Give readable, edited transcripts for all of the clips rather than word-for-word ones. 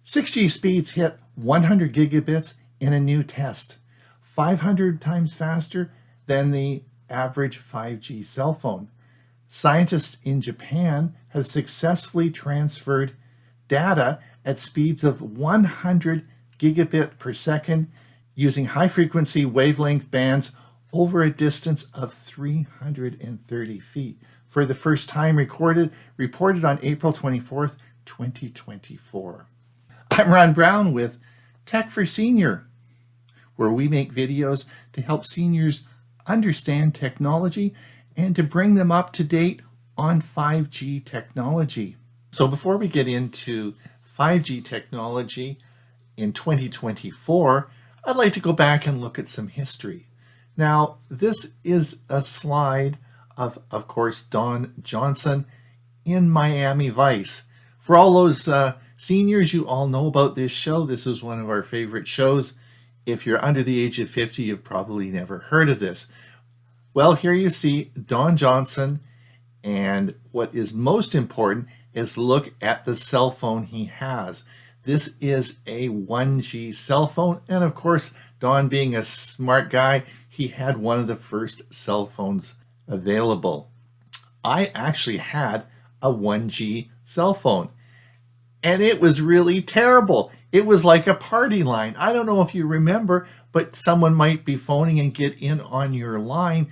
6G speeds hit 100 gigabits in a new test, 500 times faster than the average 5G cell phone. Scientists in Japan have successfully transferred data at speeds of 100 gigabit per second using high-frequency wavelength bands over a distance of 330 feet for the first time reported on April 24th, 2024. I'm Ron Brown with Tech for Senior, where we make videos to help seniors understand technology and to bring them up to date on 5G technology. So before we get into 5G technology in 2024, I'd like to go back and look at some history. Now, this is a slide of course, Don Johnson in Miami Vice. For all those seniors, you all know about this show. This is one of our favorite shows. If you're under the age of 50, you've probably never heard of this. Well, here you see Don Johnson, and what is most important is look at the cell phone he has. This is a 1G cell phone, and of course, Don being a smart guy, he had one of the first cell phones available. I actually had a 1G cell phone, and it was really terrible. It was like a party line. I don't know if you remember, but someone might be phoning and get in on your line,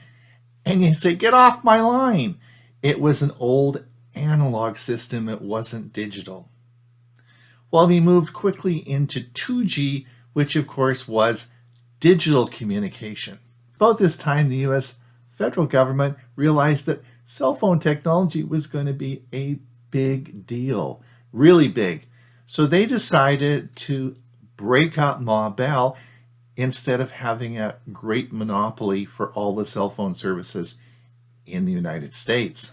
and you'd say, "Get off my line." It was an old analog system. It wasn't digital. Well, we moved quickly into 2G, which of course was digital communication. About this time, the US federal government realized that cell phone technology was going to be a big deal, really big. So they decided to break up Ma Bell instead of having a great monopoly for all the cell phone services in the United States.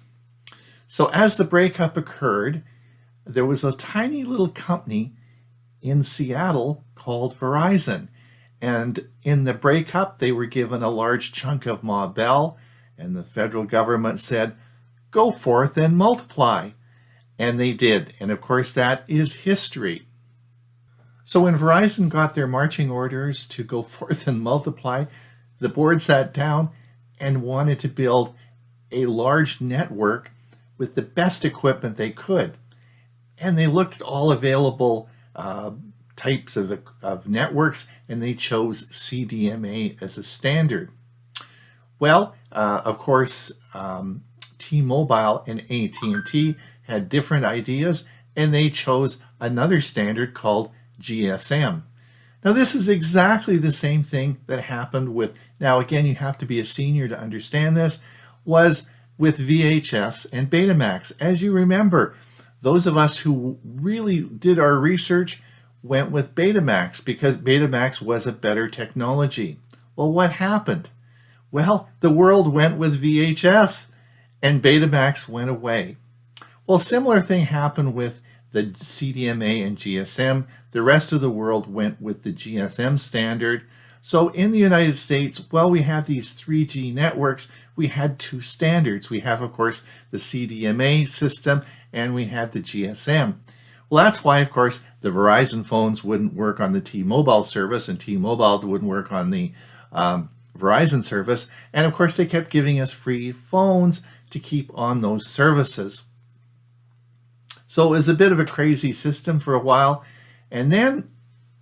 So as the breakup occurred, there was a tiny little company in Seattle called Verizon. And in the breakup, they were given a large chunk of Ma Bell, and the federal government said, "Go forth and multiply." And they did. And of course, that is history. So when Verizon got their marching orders to go forth and multiply, the board sat down and wanted to build a large network with the best equipment they could. And they looked at all available types of networks, and they chose CDMA as a standard. Well, of course, T-Mobile and AT&T had different ideas, and they chose another standard called GSM. Now, this is exactly the same thing that happened with, now again, you have to be a senior to understand this, was with VHS and Betamax. As you remember, those of us who really did our research went with Betamax because Betamax was a better technology. Well, what happened? Well, the world went with VHS and Betamax went away. Well, similar thing happened with the CDMA and GSM. The rest of the world went with the GSM standard. So in the United States, well, we had these 3G networks. We had two standards. We have, of course, the CDMA system, and we had the GSM. Well, that's why, of course, the Verizon phones wouldn't work on the T-Mobile service, and T-Mobile wouldn't work on the Verizon service. And of course, they kept giving us free phones to keep on those services. So it was a bit of a crazy system for a while. And then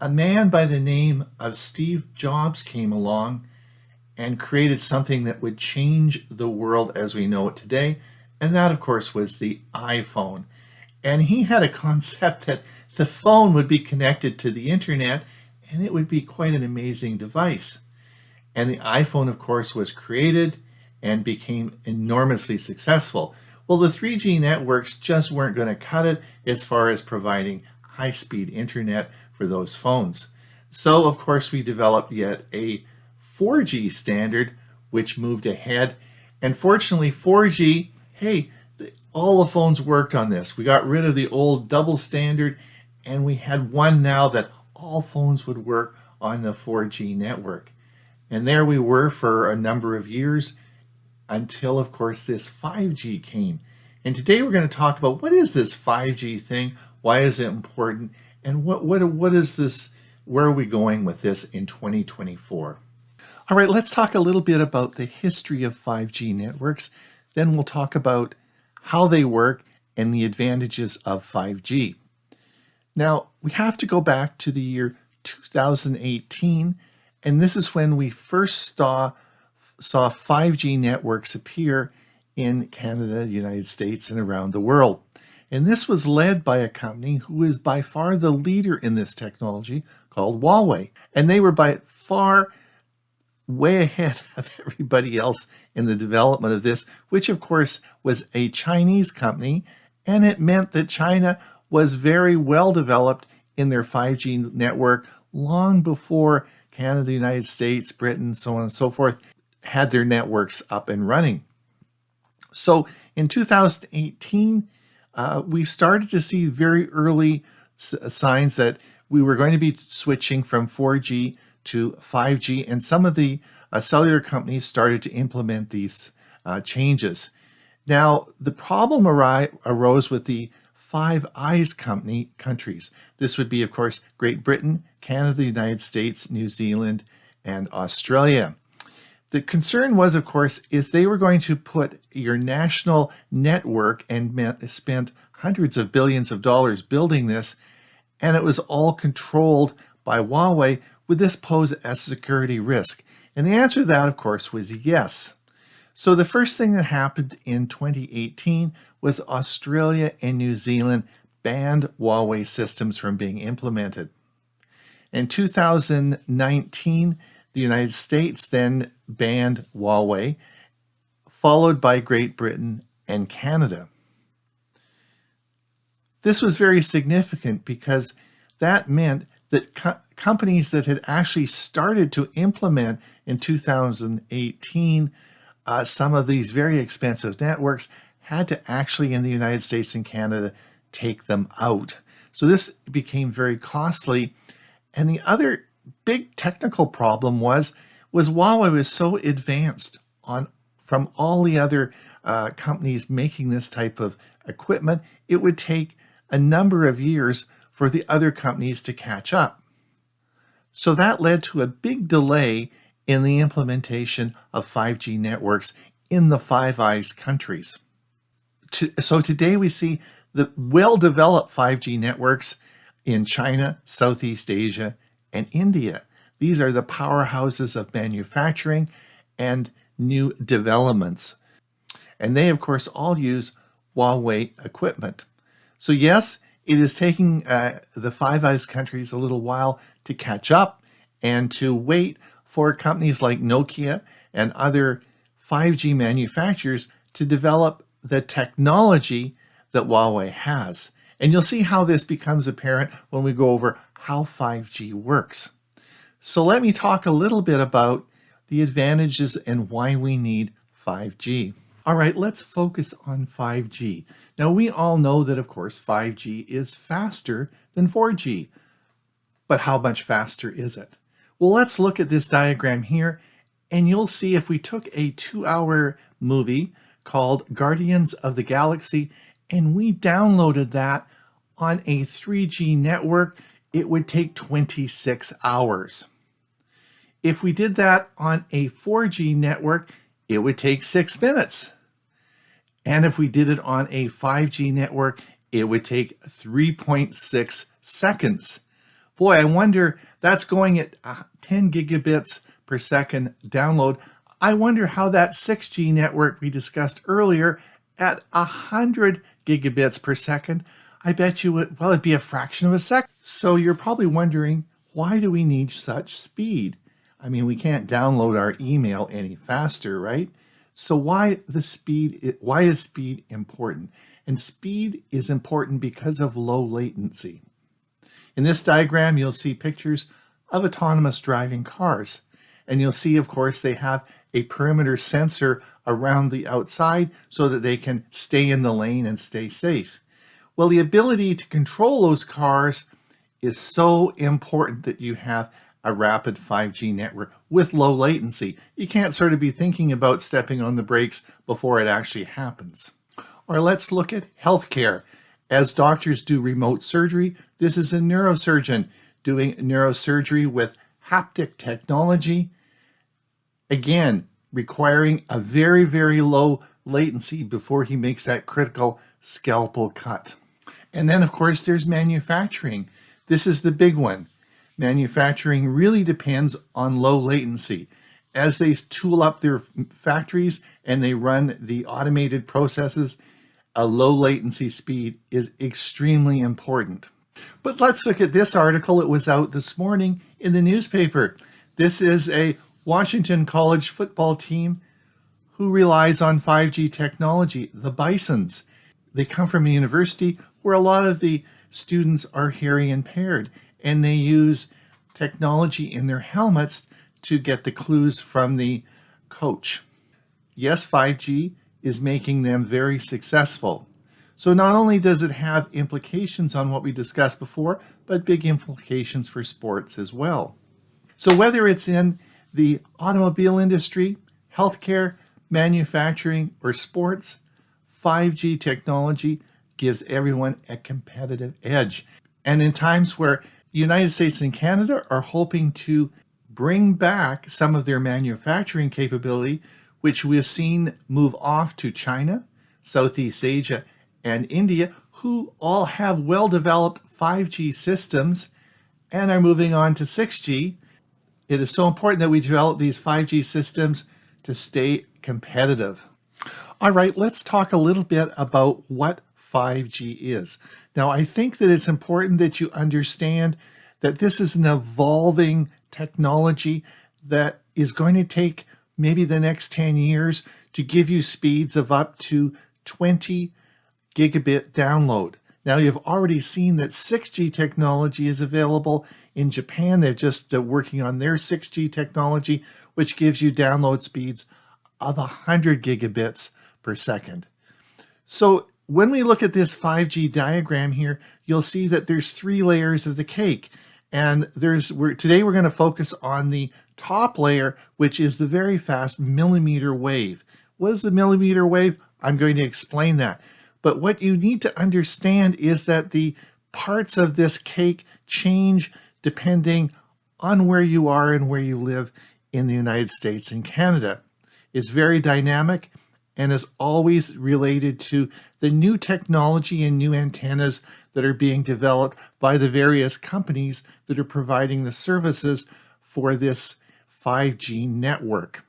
a man by the name of Steve Jobs came along and created something that would change the world as we know it today. And that, of course, was the iPhone. And he had a concept that the phone would be connected to the internet, and it would be quite an amazing device. And the iPhone, of course, was created and became enormously successful. Well, the 3G networks just weren't going to cut it as far as providing high-speed internet for those phones. So, of course, we developed yet a 4G standard, which moved ahead. And fortunately, 4G, hey, all the phones worked on this. We got rid of the old double standard, and we had one now that all phones would work on the 4G network. And there we were for a number of years until, of course, this 5G came. And today we're going to talk about what is this 5G thing, why is it important, And what is this? Where are we going with this in 2024? All right, let's talk a little bit about the history of 5G networks. Then we'll talk about how they work and the advantages of 5G. Now, we have to go back to the year 2018, and this is when we first saw 5G networks appear in Canada, United States, and around the world. And this was led by a company who is by far the leader in this technology called Huawei. And they were by far way ahead of everybody else in the development of this, which of course was a Chinese company. And it meant that China was very well developed in their 5G network long before Canada, the United States, Britain, so on and so forth, had their networks up and running. So in 2018, we started to see very early signs that we were going to be switching from 4G to 5G, and some of the cellular companies started to implement these changes. Now, the problem arose with the Five Eyes countries. This would be, of course, Great Britain, Canada, the United States, New Zealand, and Australia. The concern was, of course, if they were going to put your national network and spent hundreds of billions of dollars building this, and it was all controlled by Huawei, would this pose a security risk? And the answer to that, of course, was yes. So the first thing that happened in 2018 was Australia and New Zealand banned Huawei systems from being implemented. In 2019, the United States then banned Huawei, followed by Great Britain and Canada. This was very significant because that meant that companies that had actually started to implement in 2018 some of these very expensive networks had to actually, in the United States and Canada, take them out. So this became very costly. And the other big technical problem was Huawei was so advanced from all the other companies making this type of equipment, it would take a number of years for the other companies to catch up. So that led to a big delay in the implementation of 5G networks in the Five Eyes countries. So today we see the well-developed 5G networks in China, Southeast Asia, and India. These are the powerhouses of manufacturing and new developments. And they, of course, all use Huawei equipment. So yes, it is taking the Five Eyes countries a little while to catch up and to wait for companies like Nokia and other 5G manufacturers to develop the technology that Huawei has. And you'll see how this becomes apparent when we go over how 5G works. So let me talk a little bit about the advantages and why we need 5G. All right, let's focus on 5G. Now, we all know that, of course, 5G is faster than 4G. But how much faster is it? Well, let's look at this diagram here, and you'll see if we took a 2-hour movie called Guardians of the Galaxy, and we downloaded that on a 3G network, it would take 26 hours. If we did that on a 4G network, it would take 6 minutes. And if we did it on a 5G network, it would take 3.6 seconds. Boy, I wonder, that's going at 10 gigabits per second download. I wonder how that 6G network we discussed earlier at 100 gigabits per second, I bet you it'd be a fraction of a second. So you're probably wondering, why do we need such speed? I mean, we can't download our email any faster, right? So why is speed important? And speed is important because of low latency. In this diagram, you'll see pictures of autonomous driving cars. And you'll see, of course, they have a perimeter sensor around the outside so that they can stay in the lane and stay safe. Well, the ability to control those cars is so important that you have a rapid 5G network with low latency. You can't sort of be thinking about stepping on the brakes before it actually happens. Or let's look at healthcare. As doctors do remote surgery, This is a neurosurgeon doing neurosurgery with haptic technology. Again, requiring a very, very low latency before he makes that critical scalpel cut. And then, of course, there's manufacturing. This is the big one. Manufacturing really depends on low latency. As they tool up their factories and they run the automated processes, a low latency speed is extremely important. But let's look at this article. It was out this morning in the newspaper. This is a Washington College football team who relies on 5G technology, the Bisons. They come from a university where a lot of the students are hearing impaired, and they use technology in their helmets to get the clues from the coach. Yes, 5G is making them very successful. So not only does it have implications on what we discussed before, but big implications for sports as well. So whether it's in the automobile industry, healthcare, manufacturing, or sports, 5G technology gives everyone a competitive edge. And in times where the United States and Canada are hoping to bring back some of their manufacturing capability, which we have seen move off to China, Southeast Asia, and India, who all have well-developed 5G systems and are moving on to 6G. It is so important that we develop these 5G systems to stay competitive. All right, let's talk a little bit about what 5G is. Now, I think that it's important that you understand that this is an evolving technology that is going to take maybe the next 10 years to give you speeds of up to 20 gigabit download. Now, you've already seen that 6G technology is available in Japan. They're just working on their 6G technology, which gives you download speeds of 100 gigabits per second. So when we look at this 5G diagram here, you'll see that there's 3 layers of the cake. And today we're going to focus on the top layer, which is the very fast millimeter wave. What is the millimeter wave? I'm going to explain that. But what you need to understand is that the parts of this cake change depending on where you are and where you live in the United States and Canada. It's very dynamic and is always related to the new technology and new antennas that are being developed by the various companies that are providing the services for this 5G network.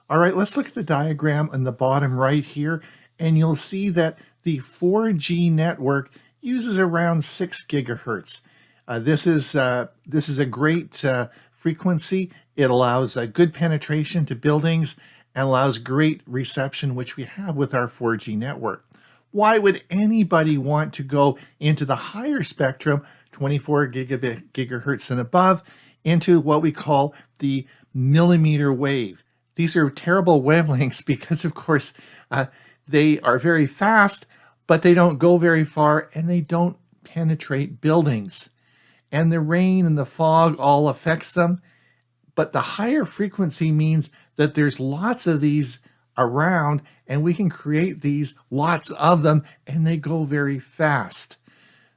All right, let's look at the diagram on the bottom right here, and you'll see that the 4G network uses around 6 gigahertz. This is a great frequency. It allows good penetration to buildings and allows great reception, which we have with our 4G network. Why would anybody want to go into the higher spectrum, 24 gigahertz and above, into what we call the millimeter wave? These are terrible wavelengths because, of course, they are very fast, but they don't go very far and they don't penetrate buildings. And the rain and the fog all affects them. But the higher frequency means that there's lots of these around and we can create these lots of them and they go very fast.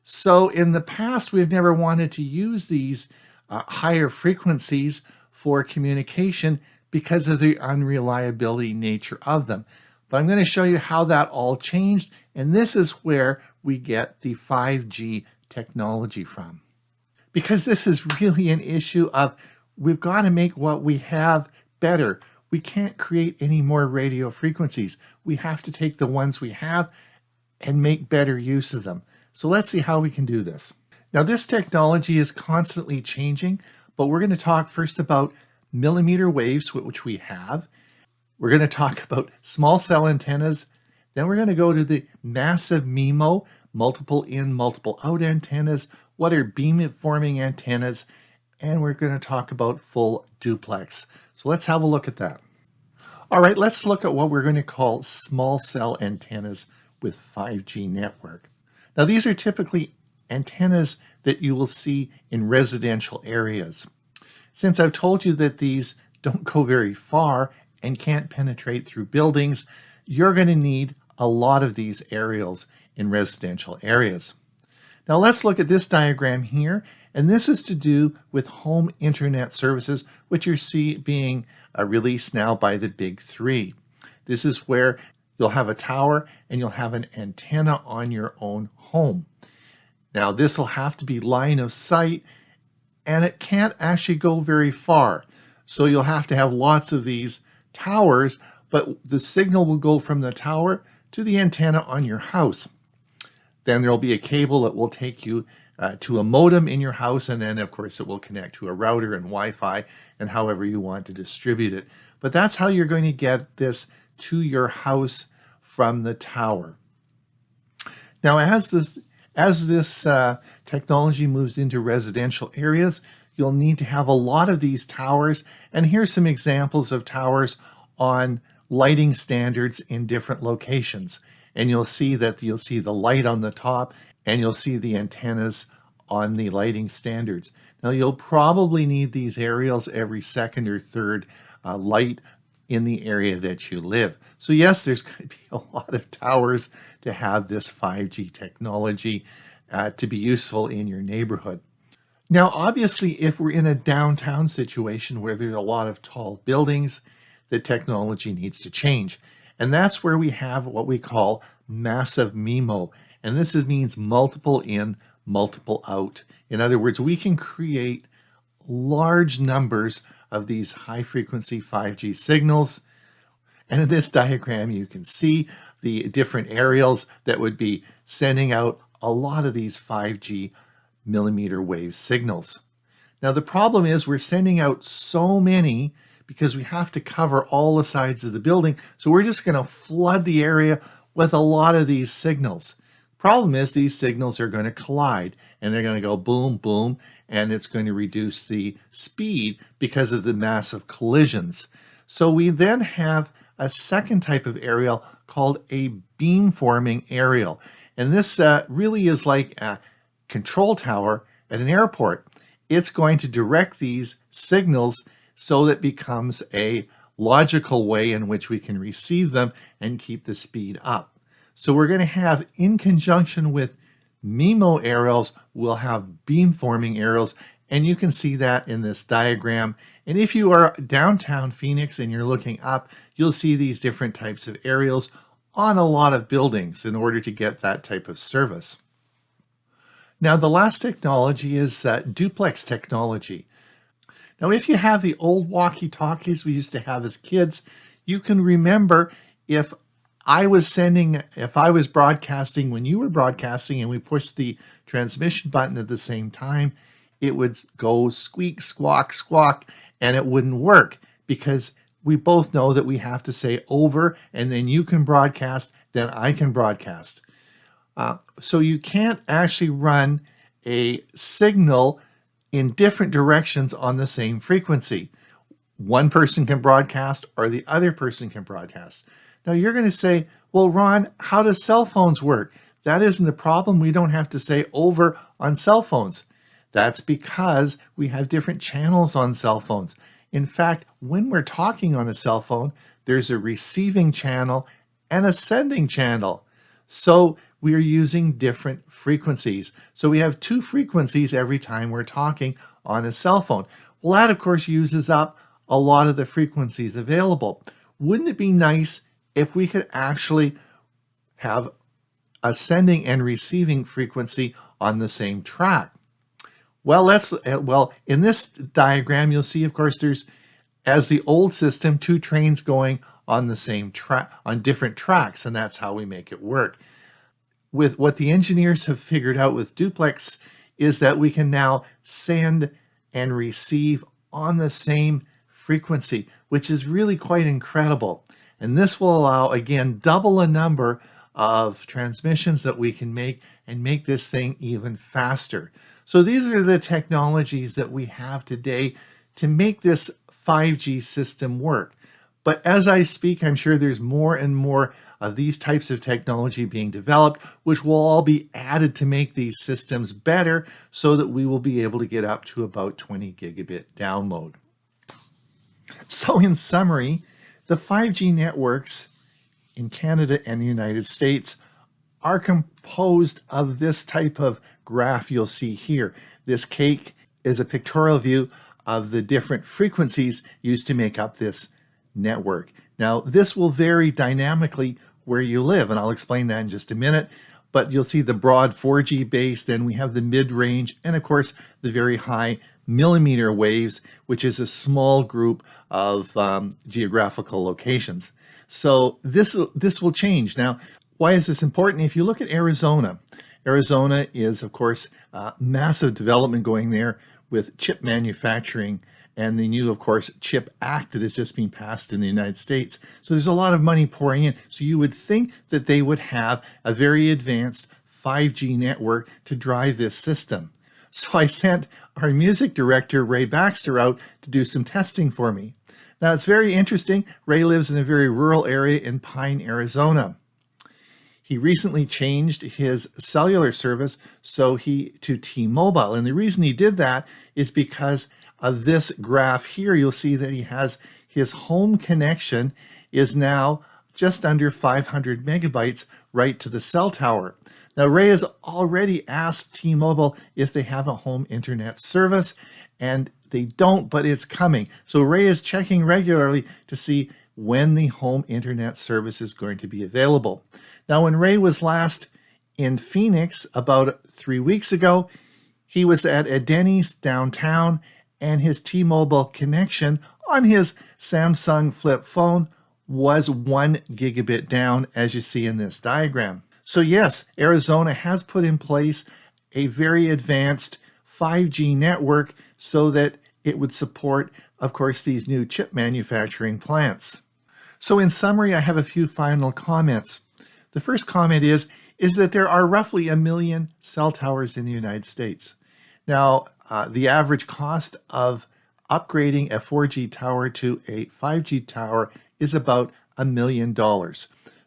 So in the past, we've never wanted to use these higher frequencies for communication because of the unreliability nature of them. But I'm going to show you how that all changed, and this is where we get the 5G technology from. Because this is really an issue of we've got to make what we have better. We can't create any more radio frequencies. We have to take the ones we have and make better use of them. So let's see how we can do this. Now, this technology is constantly changing, but we're going to talk first about millimeter waves, which we have. We're going to talk about small cell antennas. Then we're going to go to the massive MIMO, multiple in, multiple out antennas. What are beamforming antennas? And we're going to talk about full duplex. So let's have a look at that. All right, let's look at what we're going to call small cell antennas with 5G network. Now, these are typically antennas that you will see in residential areas. Since I've told you that these don't go very far and can't penetrate through buildings, you're going to need a lot of these aerials in residential areas. Now let's look at this diagram here, and this is to do with home internet services, which you see being released now by the big three. This is where you'll have a tower and you'll have an antenna on your own home. Now this will have to be line of sight, and it can't actually go very far. So you'll have to have lots of these towers, but the signal will go from the tower to the antenna on your house. Then there'll be a cable that will take you to a modem in your house, and then of course it will connect to a router and Wi-Fi and however you want to distribute it. But that's how you're going to get this to your house from the tower. Now as this technology moves into residential areas, you'll need to have a lot of these towers, and here's some examples of towers on lighting standards in different locations. And you'll see the light on the top, and you'll see the antennas on the lighting standards. Now you'll probably need these aerials every second or third light in the area that you live. So yes, there's going to be a lot of towers to have this 5G technology to be useful in your neighborhood. Now obviously, if we're in a downtown situation where there's a lot of tall buildings, the technology needs to change. And that's where we have what we call massive MIMO. And this means multiple in, multiple out. In other words, we can create large numbers of these high frequency 5G signals. And in this diagram, you can see the different aerials that would be sending out a lot of these 5G millimeter wave signals. Now the problem is we're sending out so many because we have to cover all the sides of the building. So we're just going to flood the area with a lot of these signals. Problem is these signals are going to collide, and they're going to go boom, boom, and it's going to reduce the speed because of the massive collisions. So we then have a second type of aerial called a beamforming aerial. And this really is like a control tower at an airport. It's going to direct these signals so that it becomes a logical way in which we can receive them and keep the speed up. So we're going to have, in conjunction with MIMO aerials, we'll have beamforming aerials, and you can see that in this diagram. And if you are downtown Phoenix and you're looking up, you'll see these different types of aerials on a lot of buildings in order to get that type of service. Now the last technology is duplex technology. Now, if you have the old walkie-talkies we used to have as kids, you can remember if I was broadcasting when you were broadcasting and we pushed the transmission button at the same time, it would go squeak, squawk, squawk, and it wouldn't work because we both know that we have to say over, and then you can broadcast, then I can broadcast. So you can't actually run a signal in different directions on the same frequency. One person can broadcast or the other person can broadcast. Now you're going to say, well, Ron, how do cell phones work? That isn't the problem. We don't have to say over on cell phones. That's because we have different channels on cell phones. In fact, when we're talking on a cell phone, there's a receiving channel and a sending channel. So we're using different frequencies. So we have two frequencies every time we're talking on a cell phone. Well, that of course uses up a lot of the frequencies available. Wouldn't it be nice if we could actually have a sending and receiving frequency on the same track? Well, in this diagram, you'll see, of course, there's, as the old system, two trains going on the same track, on different tracks, and that's how we make it work. With what the engineers have figured out with duplex is that we can now send and receive on the same frequency, which is really quite incredible. And this will allow, again, double the number of transmissions that we can make and make this thing even faster. So these are the technologies that we have today to make this 5G system work. But as I speak, I'm sure there's more and more of these types of technology being developed, which will all be added to make these systems better so that we will be able to get up to about 20 gigabit download. So in summary, the 5G networks in Canada and the United States are composed of this type of graph you'll see here. This cake is a pictorial view of the different frequencies used to make up this network. Now, this will vary dynamically where you live, and I'll explain that in just a minute. But you'll see the broad 4G base, then we have the mid-range, and of course, the very high millimeter waves, which is a small group of geographical locations. So this will change. Now, why is this important? If you look at Arizona, Arizona is, of course, massive development going there with chip manufacturing and the new, of course, CHIP Act that has just been passed in the United States. So there's a lot of money pouring in. So you would think that they would have a very advanced 5G network to drive this system. So I sent our music director, Ray Baxter, out to do some testing for me. Now, it's very interesting. Ray lives in a very rural area in Pine, Arizona. He recently changed his cellular service to T-Mobile. And the reason he did that is because of this graph here. You'll see that he has his home connection is now just under 500 megabytes right to the cell tower. Now, Ray has already asked T-Mobile if they have a home internet service, and they don't, but it's coming. So Ray is checking regularly to see when the home internet service is going to be available. Now, when Ray was last in Phoenix about 3 weeks ago, he was at a Denny's downtown, and his T-Mobile connection on his Samsung flip phone was 1 gigabit down, as you see in this diagram. So yes, Arizona has put in place a very advanced 5G network so that it would support, of course, these new chip manufacturing plants. So in summary, I have a few final comments. The first comment is that there are roughly 1 million cell towers in the United States. Now, the average cost of upgrading a 4G tower to a 5G tower is about $1 million.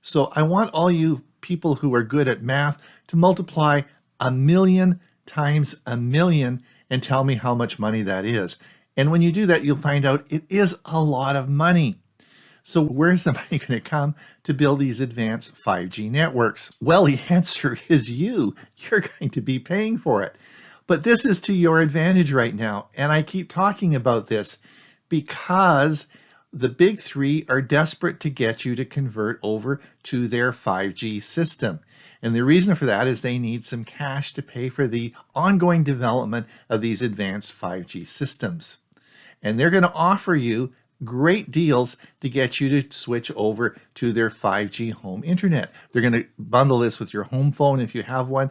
So I want all you people who are good at math to multiply 1 million times 1 million and tell me how much money that is. And when you do that, you'll find out it is a lot of money. So where's the money going to come to build these advanced 5G networks? Well, the answer is you. You're going to be paying for it. But this is to your advantage right now. And I keep talking about this because the big three are desperate to get you to convert over to their 5G system. And the reason for that is they need some cash to pay for the ongoing development of these advanced 5G systems. And they're going to offer you great deals to get you to switch over to their 5G home internet. They're going to bundle this with your home phone if you have one,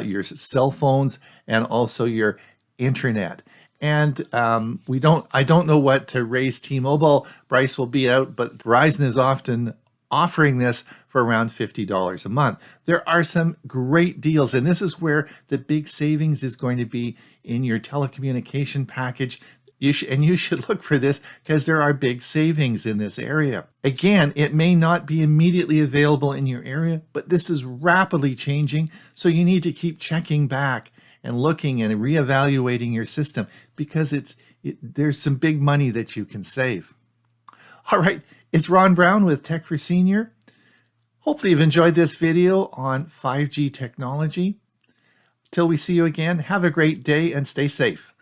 your cell phones, and also your internet. And I don't know what to raise T-Mobile price will be out, but Verizon is often offering this for around $50 a month. There are some great deals, and this is where the big savings is going to be in your telecommunication package. You should look for this because there are big savings in this area. Again, it may not be immediately available in your area, but this is rapidly changing, so you need to keep checking back and looking and reevaluating your system because there's some big money that you can save. All right, it's Ron Brown with Tech for Senior. Hopefully you've enjoyed this video on 5G technology. Till we see you again, have a great day and stay safe.